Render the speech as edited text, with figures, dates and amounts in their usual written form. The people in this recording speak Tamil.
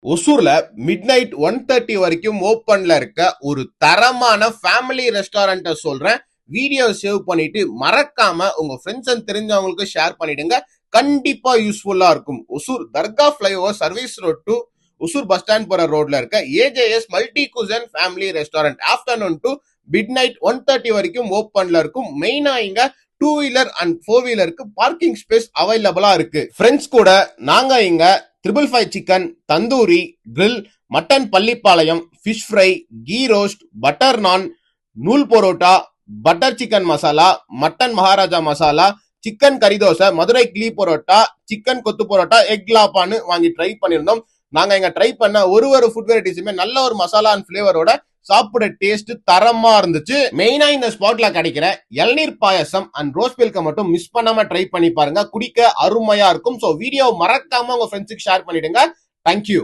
ஒசூர்ல மிட் நைட் 1:30 வரைக்கும் ஓப்பன்ல இருக்க ஒரு தரமான ஃபேமிலி ரெஸ்டாரண்ட்டை சொல்றேன். வீடியோ சேவ் பண்ணிட்டு மறக்காம உங்க ஃப்ரெண்ட்ஸ் அண்ட் தெரிஞ்சவங்களுக்கு ஷேர் பண்ணிடுங்க. கண்டிப்பா யூஸ்ஃபுல்லா இருக்கும். Hosur Dargah flyover service road to Hosur bus stand போற ரோட்ல இருக்க AJS multi cuisine family restaurant afternoon to midnight 1:30 வரைக்கும் ஓப்பன்ல இருக்கும். மெயினா இங்க 2 வீலர் அண்ட் 4 வீலருக்கு பார்க்கிங் ஸ்பேஸ் அவைலபிளா இருக்கு. ஃப்ரெண்ட்ஸ் கூட நாங்க இங்க 555 chicken, tandoori, grill, mutton Pallipalayam, fish fry, ghee roast, butter naan, நூல் parotta, butter chicken masala, mutton Maharaja masala, chicken கறி தோசை, மதுரை கிளி பரோட்டா, சிக்கன் கொத்து பரோட்டா, எக் லாப்பான்னு வாங்கி ட்ரை பண்ணியிருந்தோம். நாங்க இங்க ட்ரை பண்ண ஒரு ஃபுட் வெரைட்டிஸுமே நல்ல ஒரு மசாலா அண்ட் ஃபிளேவரோட சாப்பிட டேஸ்ட் தரமா இருந்துச்சு. மெயினா இந்த ஸ்பாட்ல கிடைக்கிற இளநீர் பாயசம் அண்ட் ரோஸ் மில்க மட்டும் மிஸ் பண்ணாம ட்ரை பண்ணி பாருங்க. குடிக்க அருமையா இருக்கும். சோ வீடியோ மறக்காம உங்க ஃப்ரெண்ட்ஸுக்கு ஷேர் பண்ணிடுங்க. தேங்க்யூ.